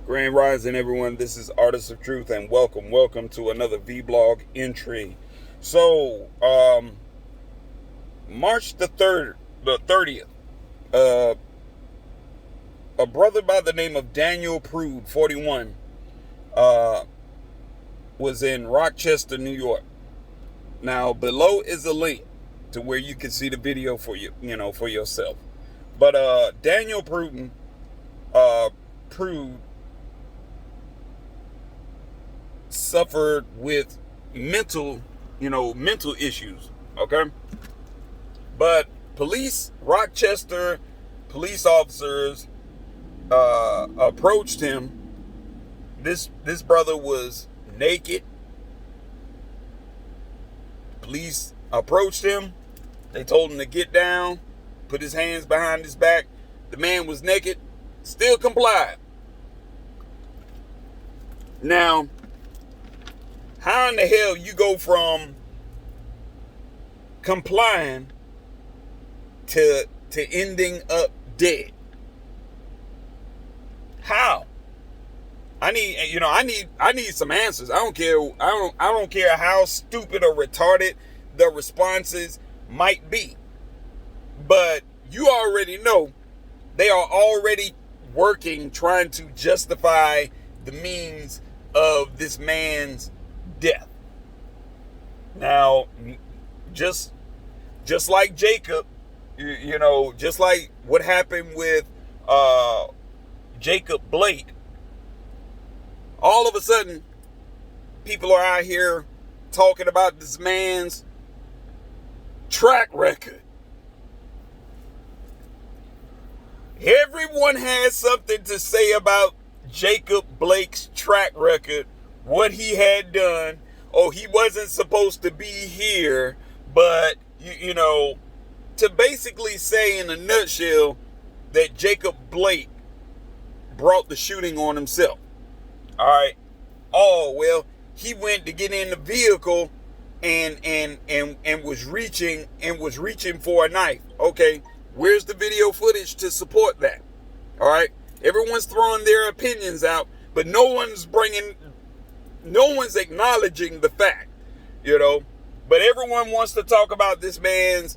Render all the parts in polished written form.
Grand Rising, everyone. This is Artist of Truth, and welcome to another vlog entry. So, March the 30th, a brother by the name of Daniel Prude, 41, was in Rochester, New York. Now, below is a link to where you can see the video for for yourself. But Daniel Prude suffered with mental issues, okay? But Rochester police officers approached him. This brother was naked. Police approached him. They told him to get down, put his hands behind his back. The man was naked, still complied. Now, how in the hell you go from complying to ending up dead? How? I need some answers. I don't care how stupid or retarded the responses might be. But you already know they are already working, trying to justify the means of this man's death. Now, just like Jacob, just like what happened with Jacob Blake, all of a sudden, people are out here talking about this man's track record. Everyone has something to say about Jacob Blake's track record, what he had done. Oh, he wasn't supposed to be here, but, to basically say in a nutshell that Jacob Blake brought the shooting on himself. All right. Oh, well, he went to get in the vehicle and was reaching for a knife. Okay. Where's the video footage to support that? All right. Everyone's throwing their opinions out, but no one's acknowledging the fact, but everyone wants to talk about this man's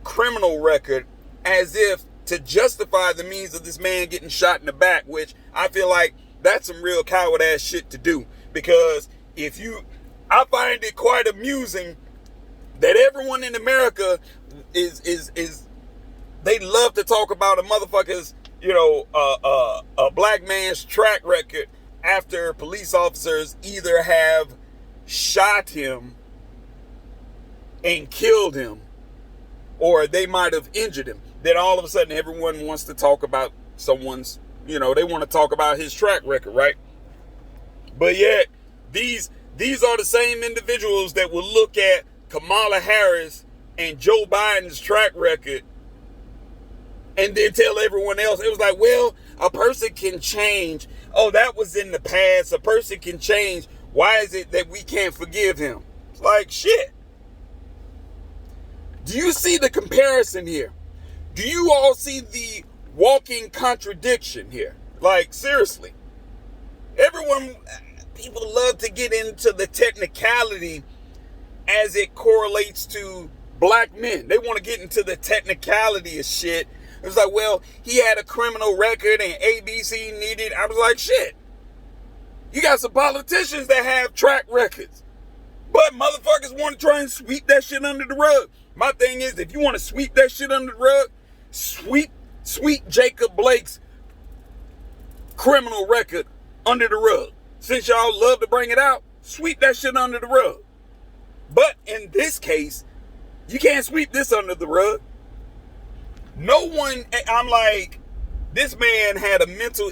criminal record as if to justify the means of this man getting shot in the back, which I feel like that's some real coward ass shit to do. Because I find it quite amusing that everyone in America is they love to talk about a motherfucker's, a black man's track record after police officers either have shot him and killed him or they might have injured him. Then all of a sudden everyone wants to talk about someone's, they want to talk about his track record, right? But yet these are the same individuals that will look at Kamala Harris and Joe Biden's track record and then tell everyone else. It was like, well, a person can change. Oh, that was in the past. A person can change. Why is it that we can't forgive him? It's like, shit. Do you see the comparison here? Do you all see the walking contradiction here? Like, seriously. People love to get into the technicality as it correlates to black men. They want to get into the technicality of shit. It was like, well, he had a criminal record and ABC needed. I was like, shit. You got some politicians that have track records, but motherfuckers want to try and sweep that shit under the rug. My thing is, if you want to sweep that shit under the rug, sweep Jacob Blake's criminal record under the rug. Since y'all love to bring it out, sweep that shit under the rug. But in this case, you can't sweep this under the rug. No one, I'm like, this man had a mental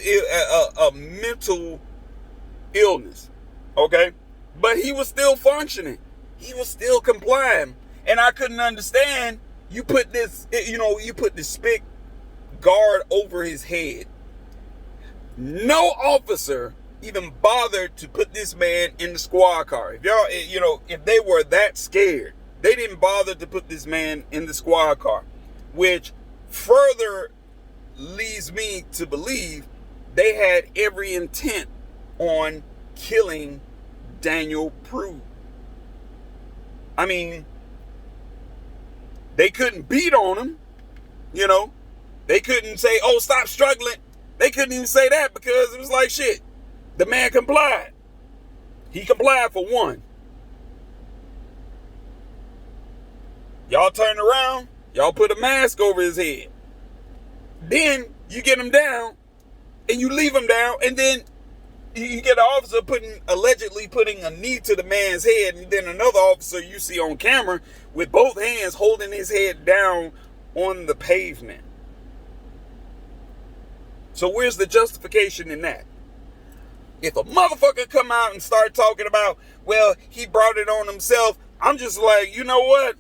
illness, okay? But he was still functioning. He was still complying. And I couldn't understand, you put this spick guard over his head. No officer even bothered to put this man in the squad car. If they were that scared, they didn't bother to put this man in the squad car, which further leads me to believe they had every intent on killing Daniel Prude. I mean, they couldn't beat on him, you know. They couldn't say, oh, stop struggling. They couldn't even say that because it was like, shit, the man complied. He complied for one. Y'all turn around, y'all put a mask over his head. Then you get him down and you leave him down, and then you get an officer allegedly putting a knee to the man's head, and then another officer you see on camera with both hands holding his head down on the pavement. So where's the justification in that? If a motherfucker come out and start talking about, well, he brought it on himself, I'm just like, you know what?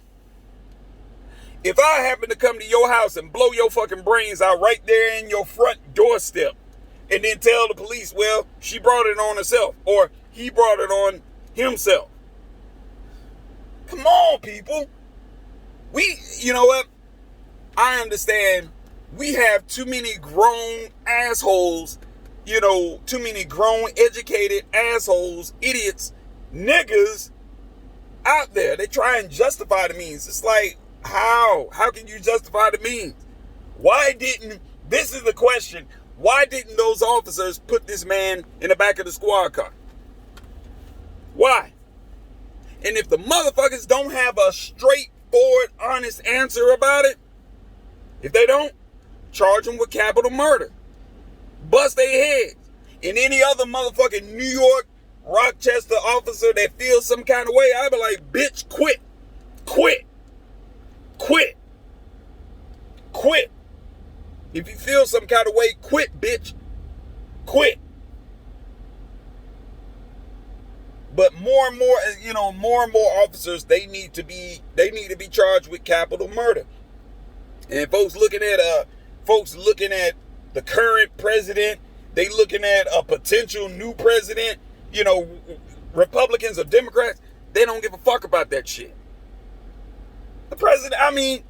If I happen to come to your house and blow your fucking brains out right there in your front doorstep, and then tell the police, well, she brought it on herself, or he brought it on himself. Come on, people. You know what? I understand we have too many grown assholes, too many grown, educated assholes, idiots, niggas out there. They try and justify the means. It's like, how? How can you justify the means? This is the question. Why didn't those officers put this man in the back of the squad car? Why? And if the motherfuckers don't have a straightforward, honest answer about it, if they don't, charge them with capital murder. Bust their heads. And any other motherfucking New York, Rochester officer that feels some kind of way, I'd be like, bitch, quit. Quit. Quit. Quit. If you feel some kind of way, quit, bitch. Quit. But more and more officers, they need to be charged with capital murder. And folks looking at the current president, they looking at a potential new president, Republicans or Democrats, they don't give a fuck about that shit. The president,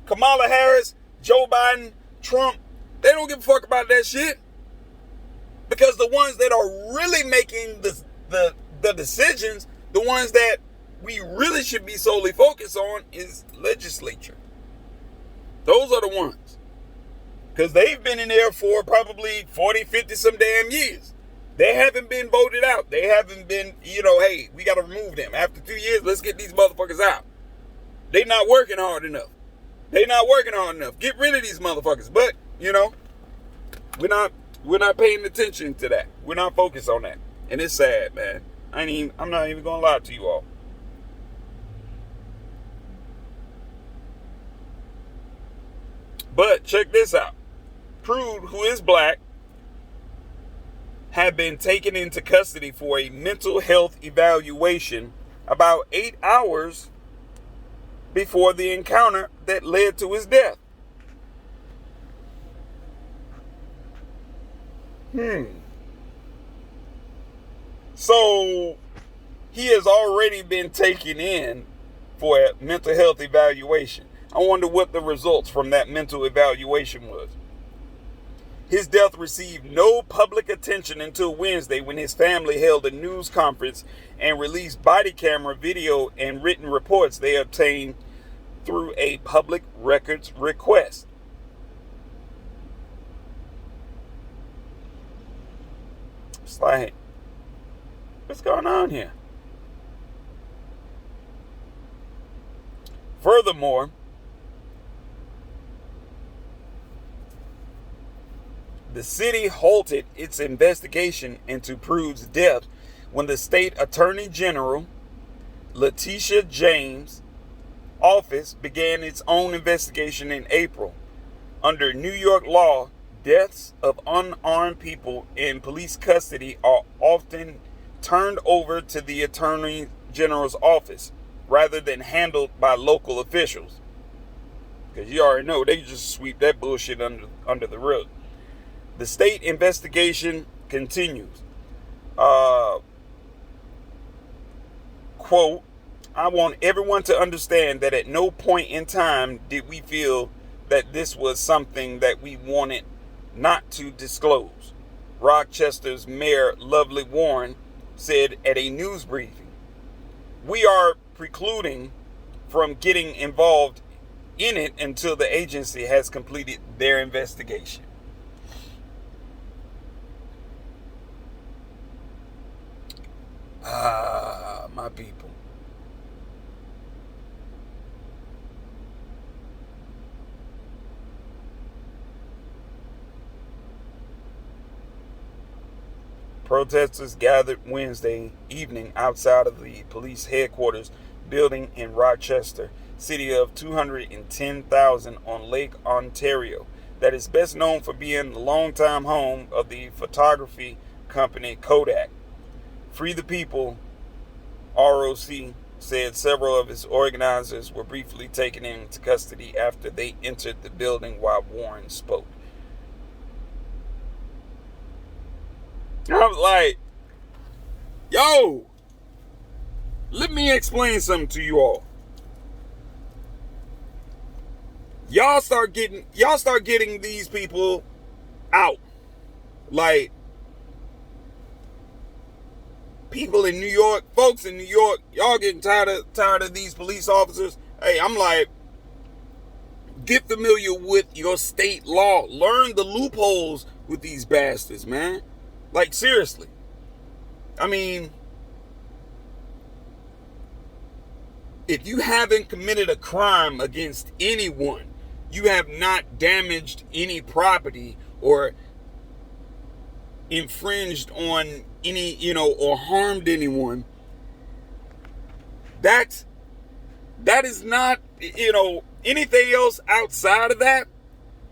Kamala Harris, Joe Biden, Trump, they don't give a fuck about that shit. Because the ones that are really making the decisions, the ones that we really should be solely focused on is legislature. Those are the ones. Because they've been in there for probably 40, 50 some damn years. They haven't been voted out. They haven't been, hey, we got to remove them. After 2 years, let's get these motherfuckers out. They not working hard enough. Get rid of these motherfuckers. But, we're not paying attention to that. We're not focused on that. And it's sad, man. I'm not even going to lie to you all. But check this out. Prude, who is black, had been taken into custody for a mental health evaluation about 8 hours before the encounter that led to his death. So he has already been taken in for a mental health evaluation. I wonder what the results from that mental evaluation was. His death received no public attention until Wednesday, when his family held a news conference and released body camera video and written reports they obtained through a public records request. It's like, what's going on here? Furthermore, the city halted its investigation into Prude's death when the state attorney general, Letitia James' office began its own investigation in April. Under New York law, deaths of unarmed people in police custody are often turned over to the attorney general's office rather than handled by local officials. Because you already know they just sweep that bullshit under the rug. The state investigation continues. Quote, I want everyone to understand that at no point in time did we feel that this was something that we wanted not to disclose. Rochester's Mayor Lovely Warren said at a news briefing. We are precluding from getting involved in it until the agency has completed their investigation. My people. Protesters gathered Wednesday evening outside of the police headquarters building in Rochester, city of 210,000 on Lake Ontario, that is best known for being the longtime home of the photography company Kodak. Free the People, ROC, said several of its organizers were briefly taken into custody after they entered the building while Warren spoke. I'm like, yo, let me explain something to you all. Y'all start getting these people out. Like, people in New York, folks in New York, y'all getting tired of these police officers. Hey, I'm like, get familiar with your state law. Learn the loopholes with these bastards, man. Like, seriously. I mean, if you haven't committed a crime against anyone, you have not damaged any property or infringed on any, or harmed anyone, that is not, anything else outside of that,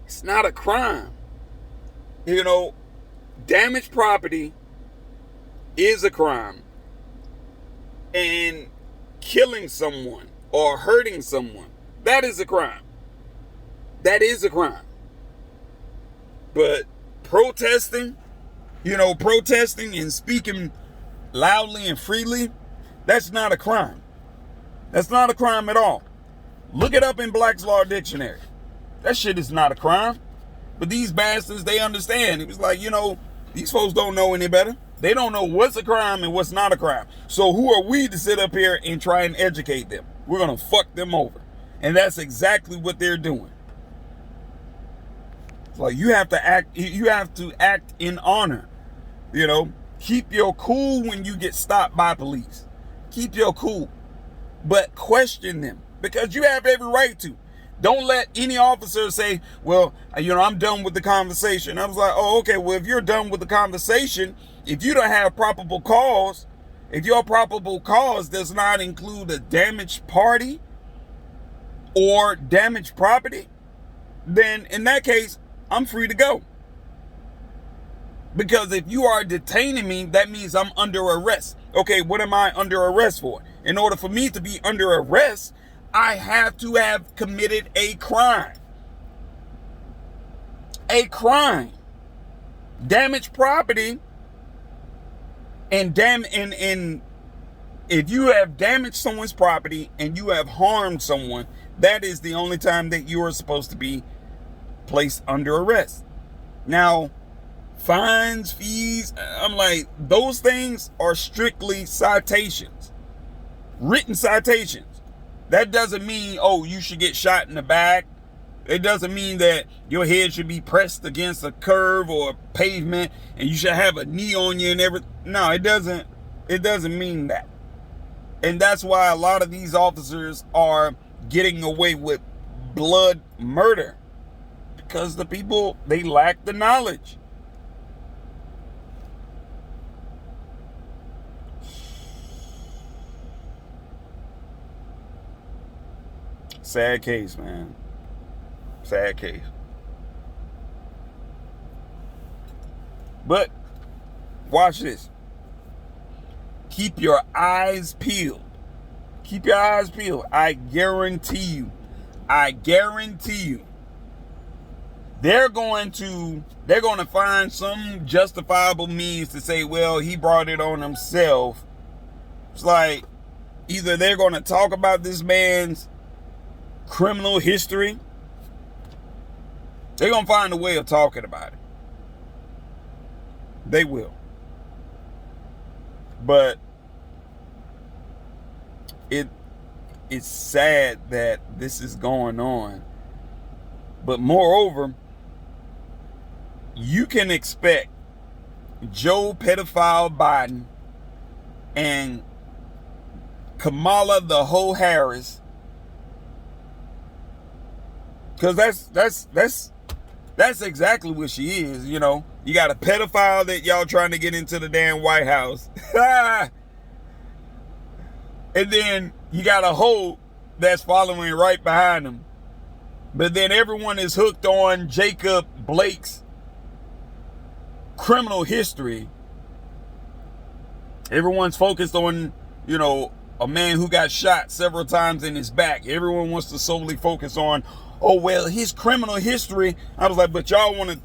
it's not a crime. Damaged property is a crime. And killing someone or hurting someone, that is a crime. That is a crime. But protesting and speaking loudly and freely, that's not a crime. That's not a crime at all. Look it up in Black's Law Dictionary. That shit is not a crime. But these bastards, they understand. It was like, these folks don't know any better. They don't know what's a crime and what's not a crime. So who are we to sit up here and try and educate them? We're going to fuck them over. And that's exactly what they're doing. It's like you have to act in honor. Keep your cool when you get stopped by police. Keep your cool. But question them, because you have every right to. Don't let any officer say, well, I'm done with the conversation. I was like, oh, okay, well, if you're done with the conversation, if you don't have probable cause, if your probable cause does not include a damaged party or damaged property, then in that case, I'm free to go. Because if you are detaining me, that means I'm under arrest. Okay, what am I under arrest for? In order for me to be under arrest, I have to have committed a crime. A crime. Damaged property and if you have damaged someone's property and you have harmed someone, that is the only time that you are supposed to be placed under arrest. Now, fines, fees, I'm like, those things are strictly citations. Written citations. That doesn't mean, you should get shot in the back. It doesn't mean that your head should be pressed against a curve or a pavement and you should have a knee on you and everything. No, it doesn't mean that. And that's why a lot of these officers are getting away with blood murder. Because the people, they lack the knowledge. Sad case, man. Sad case. But watch this. Keep your eyes peeled. Keep your eyes peeled. I guarantee you. They're going to find some justifiable means to say, well, he brought it on himself. It's like either they're going to talk about this man's criminal history. They're going to find a way of talking about it. They will. But it's sad that this is going on. But moreover, you can expect Joe pedophile Biden and Kamala the hoe Harris, because that's exactly what she is. You know, you got a pedophile that y'all trying to get into the damn White House, and then you got a hoe that's following right behind him. But then everyone is hooked on Jacob Blake's criminal history. Everyone's focused on, you know, a man who got shot several times in his back. Everyone wants to solely focus on, oh, well, his criminal history. I was like, but y'all want to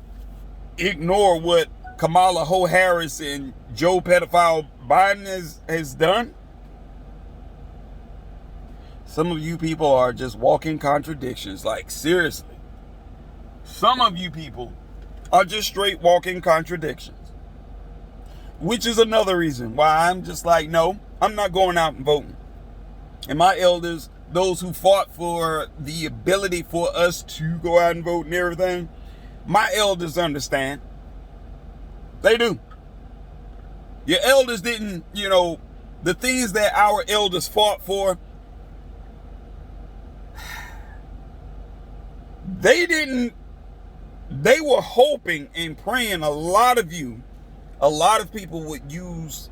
ignore what Kamala Ho Harris and Joe pedophile Biden has done? Some of you people are just walking contradictions. Like, seriously. Some of you people are just straight walking contradictions. Which is another reason why I'm just like, no, I'm not going out and voting. And my elders, those who fought for the ability for us to go out and vote and everything, my elders understand. They do. Your elders didn't, you know, the things that our elders fought for, they were hoping and praying a lot of people would use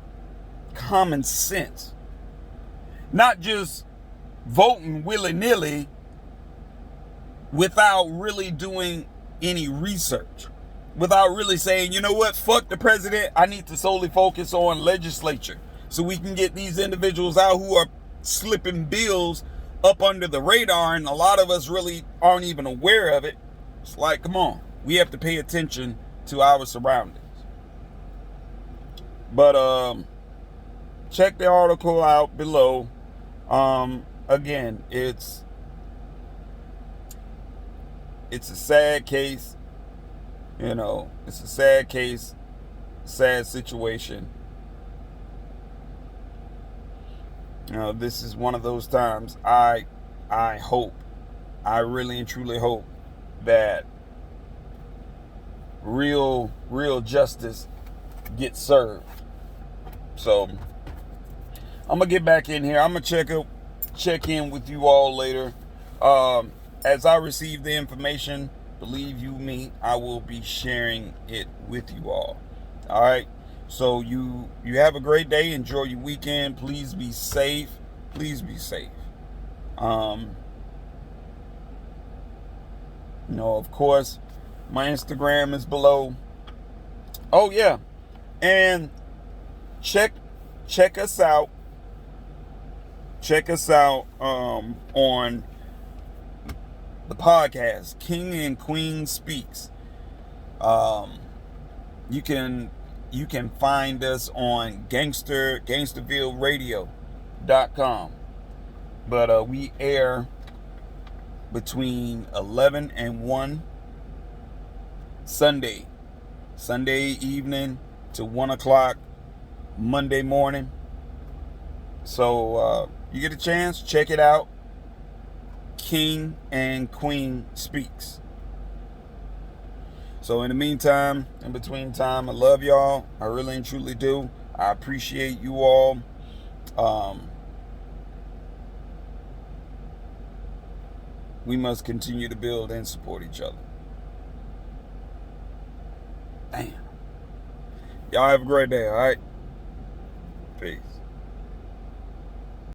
common sense. Not just voting willy-nilly without really doing any research. Without really saying, you know what, fuck the president. I need to solely focus on legislature so we can get these individuals out who are slipping bills up under the radar, and a lot of us really aren't even aware of it. It's like, come on, we have to pay attention to our surroundings. But check the article out below. Again, it's a sad case. You know, it's a sad case, sad situation. You know, this is one of those times I hope, I really and truly hope that real justice gets served. So I'm gonna get back in here. I'm gonna check in with you all later. As I receive the information, believe you me, I will be sharing it with you all. All right. So you have a great day. Enjoy your weekend. Please be safe. Please be safe. You know, of course, my Instagram is below. Oh yeah, and check us out. Check us out on the podcast, King and Queen Speaks. You can find us on gangstervilleradio.com. But we air between 11 and 1 Sunday evening to 1 o'clock Monday morning. So you get a chance, check it out. King and Queen Speaks. So in the meantime, in between time, I love y'all. I really and truly do. I appreciate you all. We must continue to build and support each other. Damn. Y'all have a great day, all right? Peace.